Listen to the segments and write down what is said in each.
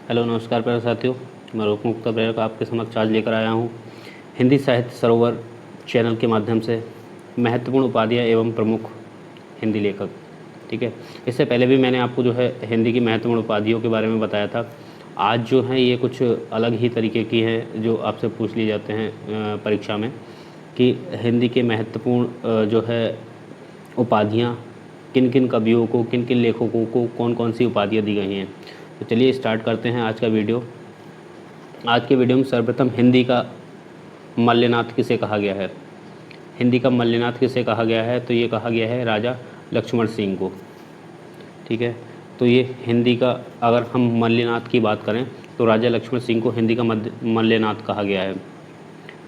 Hello नमस्कार प्यारे साथियों, मैं रूप मुक्ता प्रेरक आपके समक्ष आज लेकर आया हूँ हिंदी साहित्य सरोवर चैनल के माध्यम से महत्वपूर्ण उपाधियाँ एवं प्रमुख हिंदी लेखक। ठीक है, इससे पहले भी मैंने आपको जो है हिंदी की महत्वपूर्ण उपाधियों के बारे में बताया था। आज जो है ये कुछ अलग ही तरीके की हैं जो आपसे पूछ लिए जाते हैं परीक्षा में कि हिंदी के महत्वपूर्ण जो है उपाधियाँ किन किन कवियों को, किन किन लेखकों को कौन कौन सी उपाधियाँ दी गई हैं। तो चलिए स्टार्ट करते हैं आज का वीडियो। आज के वीडियो में सर्वप्रथम हिंदी का मल्यनाथ किसे कहा गया है। हिंदी का मल्यनाथ किसे कहा गया है, तो ये कहा गया है राजा लक्ष्मण सिंह को। ठीक है, तो ये हिंदी का, अगर हम मल्यनाथ की बात करें तो राजा लक्ष्मण सिंह को हिंदी का मल्यनाथ कहा गया है।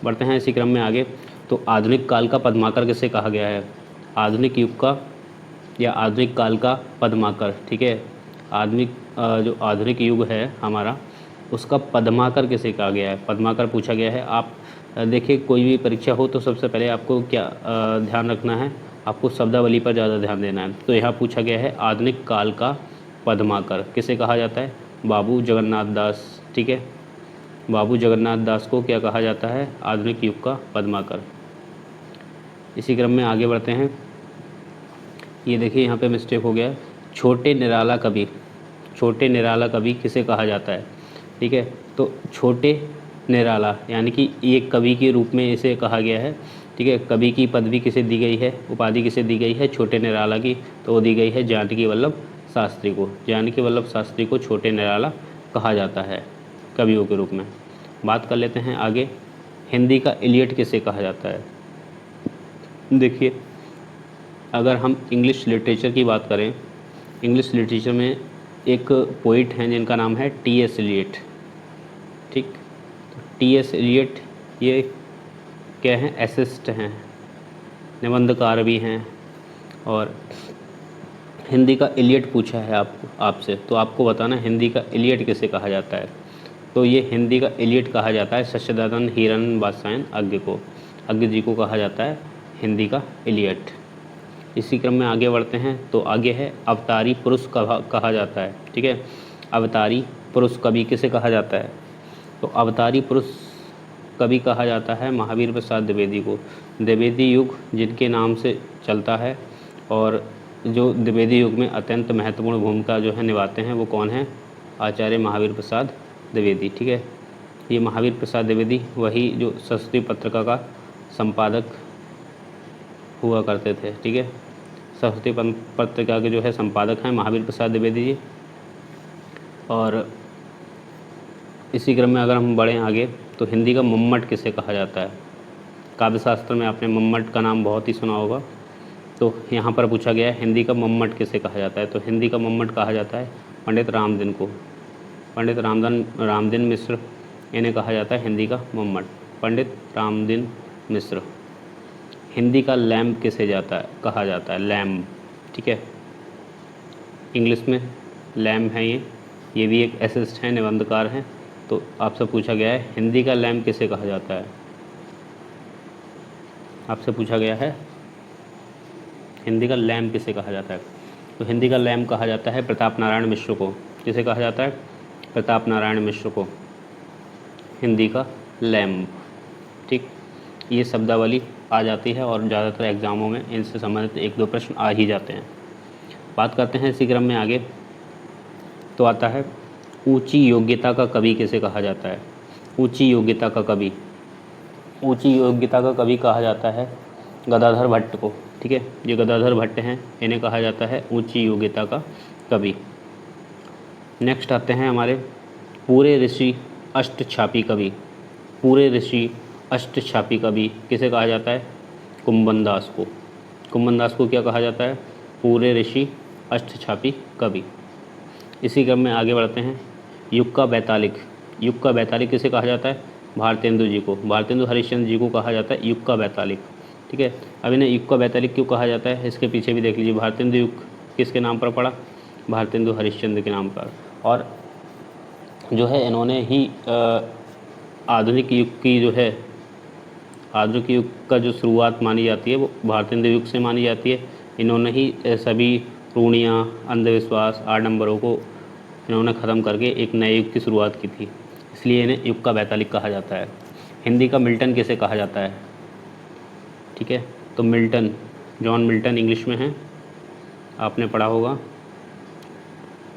बढ़ते हैं इसी क्रम में आगे। तो आधुनिक काल का पद्माकर किसे कहा गया है। आधुनिक युग का या आधुनिक काल का पद्माकर। ठीक है, जो आधुनिक युग है हमारा, उसका पद्माकर किसे कहा गया है। पद्माकर पूछा गया है। आप देखिए, कोई भी परीक्षा हो तो सबसे पहले आपको क्या ध्यान रखना है, आपको शब्दावली पर ज़्यादा ध्यान देना है। तो यहाँ पूछा गया है आधुनिक काल का पद्माकर किसे कहा जाता है। बाबू जगन्नाथ दास। ठीक है, बाबू जगन्नाथ दास को क्या कहा जाता है, आधुनिक युग का पद्माकर। इसी क्रम में आगे बढ़ते हैं। ये देखिए यहाँ पे मिस्टेक हो गया है। छोटे निराला कवि, छोटे निराला कवि किसे कहा जाता है। ठीक है, तो छोटे निराला यानी कि एक कवि के रूप में इसे कहा गया है। ठीक है, कवि की पदवी किसे दी गई है, उपाधि किसे दी गई है, छोटे निराला की, तो वो दी गई है जानकी वल्लभ शास्त्री को। जानकी वल्लभ शास्त्री को छोटे निराला कहा जाता है कवियों के रूप में। बात कर लेते हैं आगे, हिंदी का इलियट किसे कहा जाता है। देखिए, अगर हम इंग्लिश लिटरेचर की बात करें, इंग्लिश लिटरेचर में एक पोइट हैं जिनका नाम है टी.एस. एलियट। ठीक, तो टी.एस. एलियट ये क्या हैं, एसिस्ट हैं, निबंधकार भी हैं। और हिंदी का इलियट पूछा है आपसे, तो आपको बताना हिंदी का इलियट किसे कहा जाता है। तो ये हिंदी का इलियट कहा जाता है शशदानंद हिरन बादशाहन अज्ञ को। अज्ञ जी को कहा जाता है हिंदी का इलियट। इसी क्रम में आगे बढ़ते हैं। तो आगे है अवतारी पुरुष कहा जाता है। ठीक है, अवतारी पुरुष कवि किसे कहा जाता है। तो अवतारी पुरुष कवि कहा जाता है महावीर प्रसाद द्विवेदी को। द्विवेदी युग जिनके नाम से चलता है और जो द्विवेदी युग में अत्यंत महत्वपूर्ण भूमिका जो है निभाते हैं, वो कौन है, आचार्य महावीर प्रसाद द्विवेदी। ठीक है, ये महावीर प्रसाद द्विवेदी वही जो सरस्वती पत्रिका का संपादक हुआ करते थे। ठीक है, सरस्वती पत्रिका के जो है संपादक हैं महावीर प्रसाद द्विवेदी जी। और इसी क्रम में अगर हम बढ़ें आगे, तो हिंदी का मम्मट किसे कहा जाता है। काव्यशास्त्र में आपने मम्मट का नाम बहुत ही सुना होगा। तो यहाँ पर पूछा गया है हिंदी का मम्मट किसे कहा जाता है। तो हिंदी का मम्मट कहा जाता है पंडित रामदीन को। पंडित रामदीन मिश्र, इन्हें कहा जाता है हिंदी का मम्मट, पंडित रामदीन मिश्र। हिंदी का लैम्प किसे कहा जाता है, लैम्प। ठीक है, इंग्लिश में लैम्प है ये भी एक एसिस्ट हैं, निबंधकार हैं। तो आपसे पूछा गया है हिंदी का लैम्प किसे कहा जाता है। आपसे पूछा गया है हिंदी का लैम्प किसे कहा जाता है। तो हिंदी का लैम्प कहा जाता है प्रताप नारायण मिश्र को। किसे कहा जाता है, प्रताप नारायण मिश्र को हिंदी का लैम्प। ठीक, ये शब्दावली आ जाती है और ज़्यादातर एग्ज़ामों में इनसे संबंधित एक दो प्रश्न आ ही जाते हैं। बात करते हैं इसी क्रम में आगे। तो आता है ऊंची योग्यता का कवि किसे कहा जाता है। ऊंची योग्यता का कवि, ऊंची योग्यता का कवि कहा जाता है गदाधर भट्ट को। ठीक है, ये गदाधर भट्ट हैं, इन्हें कहा जाता है ऊंची योग्यता का कवि। नेक्स्ट आते हैं हमारे पूरे ऋषि अष्टछापी कवि। पूरे ऋषि अष्टछापी कवि किसे कहा जाता है, कुंभन दास को। कुंभन दास को क्या कहा जाता है, पूरे ऋषि अष्टछापी कवि। इसी क्रम में आगे बढ़ते हैं। युग का बैतालिक, युग का बैतालिक किसे कहा जाता है, भारतेंदु जी को। भारतेंदु हरिश्चंद्र जी को कहा जाता है युग का बैतालिक। ठीक है, अब इन्हें युग का बैतालिक क्यों कहा जाता है, इसके पीछे भी देख लीजिए। भारतेंदु युग किसके नाम पर पड़ा, भारतेंदु हरिश्चंद्र के नाम पर। और जो है इन्होंने ही आधुनिक युग की जो है, आधुनिक युग का जो शुरुआत मानी जाती है वो भारतेंदु युग से मानी जाती है। इन्होंने ही सभी रूढ़ियाँ, अंधविश्वास, आडंबरों को इन्होंने ख़त्म करके एक नए युग की शुरुआत की थी, इसलिए इन्हें युग का वैतालिक कहा जाता है। हिंदी का मिल्टन किसे कहा जाता है? ठीक है, तो मिल्टन, जॉन मिल्टन इंग्लिश में है, आपने पढ़ा होगा।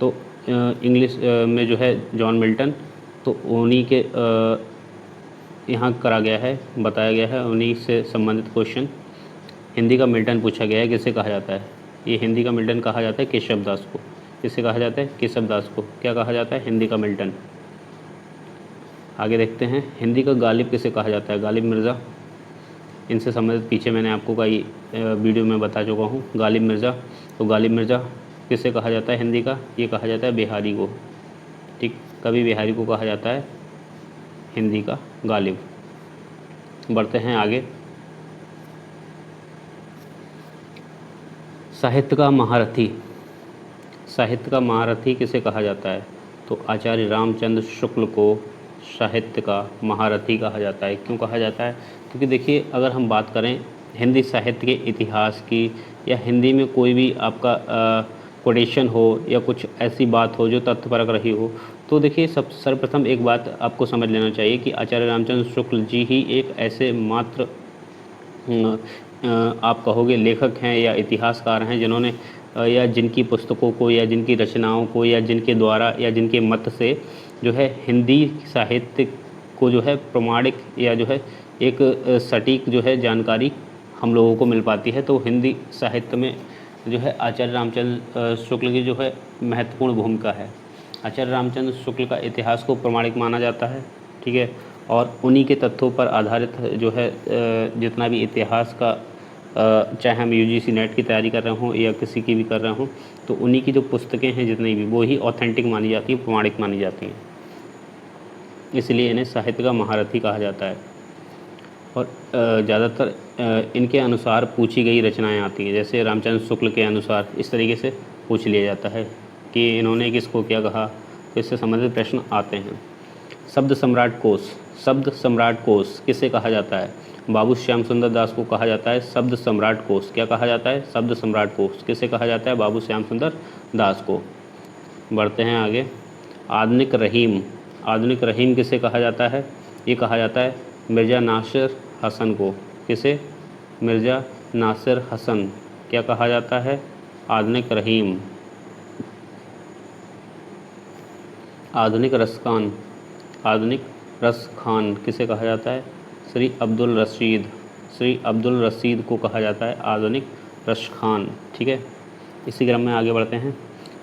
तो इंग्लिश में जो है जॉन मिल्टन, तो उन्हीं के यहाँ करा गया है, बताया गया है, उन्हीं से संबंधित क्वेश्चन। हिंदी का मिल्टन पूछा गया है, किसे कहा जाता है? ये हिंदी का मिल्टन कहा जाता है केशव दास को। किसे कहा जाता है? केशव दास को। क्या कहा जाता है? हिंदी का मिल्टन। आगे देखते हैं, हिंदी का गालिब किसे कहा जाता है? गालिब मिर्ज़ा। इनसे संबंधित पीछे मैंने आपको कई वीडियो में बता चुका हूँ। गालिब मिर्ज़ा, तो गालिब मिर्ज़ा किसे कहा जाता है हिंदी का? ये कहा जाता है बिहारी को। ठीक, कवि बिहारी को कहा जाता है हिंदी का गालिब। बढ़ते हैं आगे। साहित्य का महारथी, साहित्य का महारथी किसे कहा जाता है? तो आचार्य रामचंद्र शुक्ल को साहित्य का महारथी कहा जाता है। क्यों कहा जाता है? क्योंकि देखिए, अगर हम बात करें हिंदी साहित्य के इतिहास की, या हिंदी में कोई भी आपका कोटेशन हो या कुछ ऐसी बात हो जो तथ्यपरक रही हो, तो देखिए सर्वप्रथम एक बात आपको समझ लेना चाहिए कि आचार्य रामचंद्र शुक्ल जी ही एक ऐसे मात्र आप कहोगे लेखक हैं या इतिहासकार हैं जिन्होंने या जिनकी पुस्तकों को या जिनकी रचनाओं को या जिनके द्वारा या जिनके मत से जो है हिंदी साहित्य को जो है प्रमाणिक या जो है एक सटीक जो है जानकारी हम लोगों को मिल पाती है। तो हिंदी साहित्य में जो है आचार्य रामचंद्र शुक्ल की जो है महत्वपूर्ण भूमिका है। आचार्य रामचंद्र शुक्ल का इतिहास को प्रमाणिक माना जाता है, ठीक है, और उन्हीं के तथ्यों पर आधारित जो है जितना भी इतिहास का चाहे हम यूजीसी नेट की तैयारी कर रहे हों या किसी की भी कर रहे हों, तो उन्हीं की जो पुस्तकें हैं जितनी भी, वो ही ऑथेंटिक मानी जाती हैं, प्रमाणिक मानी जाती हैं। इसलिए इन्हें साहित्य का महारथी कहा जाता है। और ज़्यादातर इनके अनुसार पूछी गई रचनाएं आती हैं, जैसे रामचंद्र शुक्ल के अनुसार इस तरीके से पूछ लिया जाता है कि इन्होंने किसको क्या कहा, तो इससे संबंधित प्रश्न आते हैं। शब्द सम्राट कोश, शब्द सम्राट कोश किसे कहा जाता है? बाबू श्याम सुंदर दास को कहा जाता है शब्द सम्राट कोश। क्या कहा जाता है? शब्द सम्राट कोश। किसे कहा जाता है? बाबू श्याम सुंदर दास को। बढ़ते हैं आगे। आधुनिक रहीम, आधुनिक रहीम किसे कहा जाता है? ये कहा जाता है मिर्ज़ा नासिर हसन को। किसे? मिर्ज़ा नासिर हसन। क्या कहा जाता है? आधुनिक रहीम। आधुनिक रसखान, आधुनिक रस खान किसे कहा जाता है? श्री अब्दुल रशीद, श्री अब्दुल रशीद को कहा जाता है आधुनिक रस खान, ठीक है। इसी क्रम में आगे बढ़ते हैं।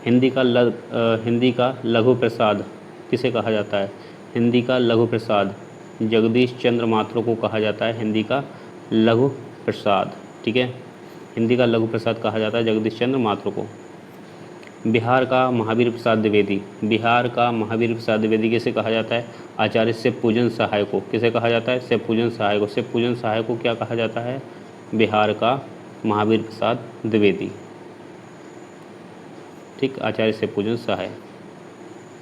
हिंदी का लघु प्रसाद किसे कहा जाता है? हिंदी का लघु प्रसाद जगदीश चंद्र माथुर को कहा जाता है हिंदी का लघु प्रसाद, ठीक है। हिंदी का लघु प्रसाद कहा जाता है जगदीश चंद्र माथुर को। बिहार का महावीर प्रसाद द्विवेदी, बिहार का महावीर प्रसाद द्विवेदी किसे कहा जाता है? आचार्य शिवपूजन सहाय को। किसे कहा जाता है? शिवपूजन सहाय को। शिवपूजन सहाय को क्या कहा जाता है? बिहार का महावीर प्रसाद द्विवेदी, ठीक। आचार्य शिवपूजन सहाय,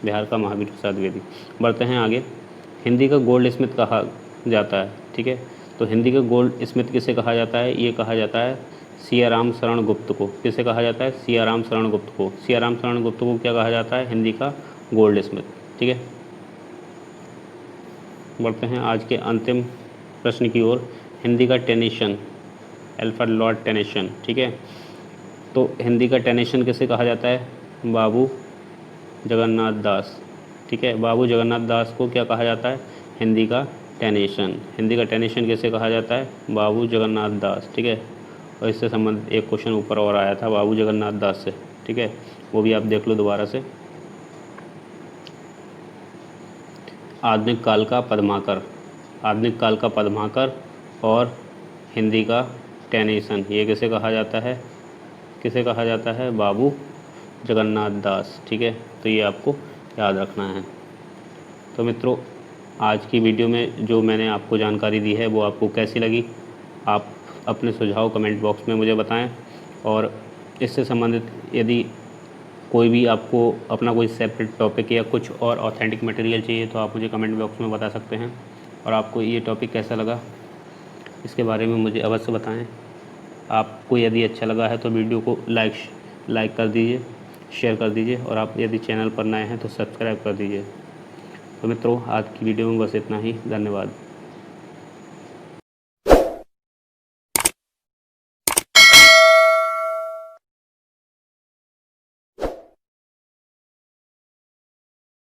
बिहार का महावीर प्रसाद द्विवेदी। बढ़ते हैं आगे। हिंदी का गोल्ड स्मिथ कहा जाता है, ठीक है। तो हिंदी का गोल्ड स्मिथ किसे कहा जाता है? ये कहा जाता है सियाराम शरण गुप्त को। किसे कहा जाता है? सियाराम शरण गुप्त को। सियाराम शरण गुप्त को क्या कहा जाता है? हिंदी का गोल्ड स्मिथ, ठीक है। बढ़ते हैं आज के अंतिम प्रश्न की ओर। हिंदी का टेनिशन, अल्फ्रेड लॉर्ड टेनिसन, ठीक है। तो हिंदी का टेनिसन किसे कहा जाता है? बाबू जगन्नाथ दास, ठीक है। बाबू जगन्नाथ दास को क्या कहा जाता है? हिंदी का टेनिसन। हिंदी का टेनिसन किसे कहा जाता है? बाबू जगन्नाथ दास, ठीक है। और इससे संबंधित एक क्वेश्चन ऊपर और आया था बाबू जगन्नाथ दास से, ठीक है, वो भी आप देख लो दोबारा से। आधुनिक काल का पद्माकर, आधुनिक काल का पद्माकर और हिंदी का टेनिसन, ये किसे कहा जाता है? किसे कहा जाता है? बाबू जगन्नाथ दास, ठीक है। तो ये आपको याद रखना है। तो मित्रों, आज की वीडियो में जो मैंने आपको जानकारी दी है वो आपको कैसी लगी? आप अपने सुझाव कमेंट बॉक्स में मुझे बताएं। और इससे संबंधित यदि कोई भी आपको अपना कोई सेपरेट टॉपिक या कुछ और ऑथेंटिक मटेरियल चाहिए तो आप मुझे कमेंट बॉक्स में बता सकते हैं। और आपको ये टॉपिक कैसा लगा इसके बारे में मुझे अवश्य बताएं। आपको यदि अच्छा लगा है तो वीडियो को लाइक कर दीजिए शेयर कर दीजिए और आप यदि चैनल पर नए हैं तो सब्सक्राइब कर दीजिए। तो मित्रों, आज की वीडियो में बस इतना ही। धन्यवाद।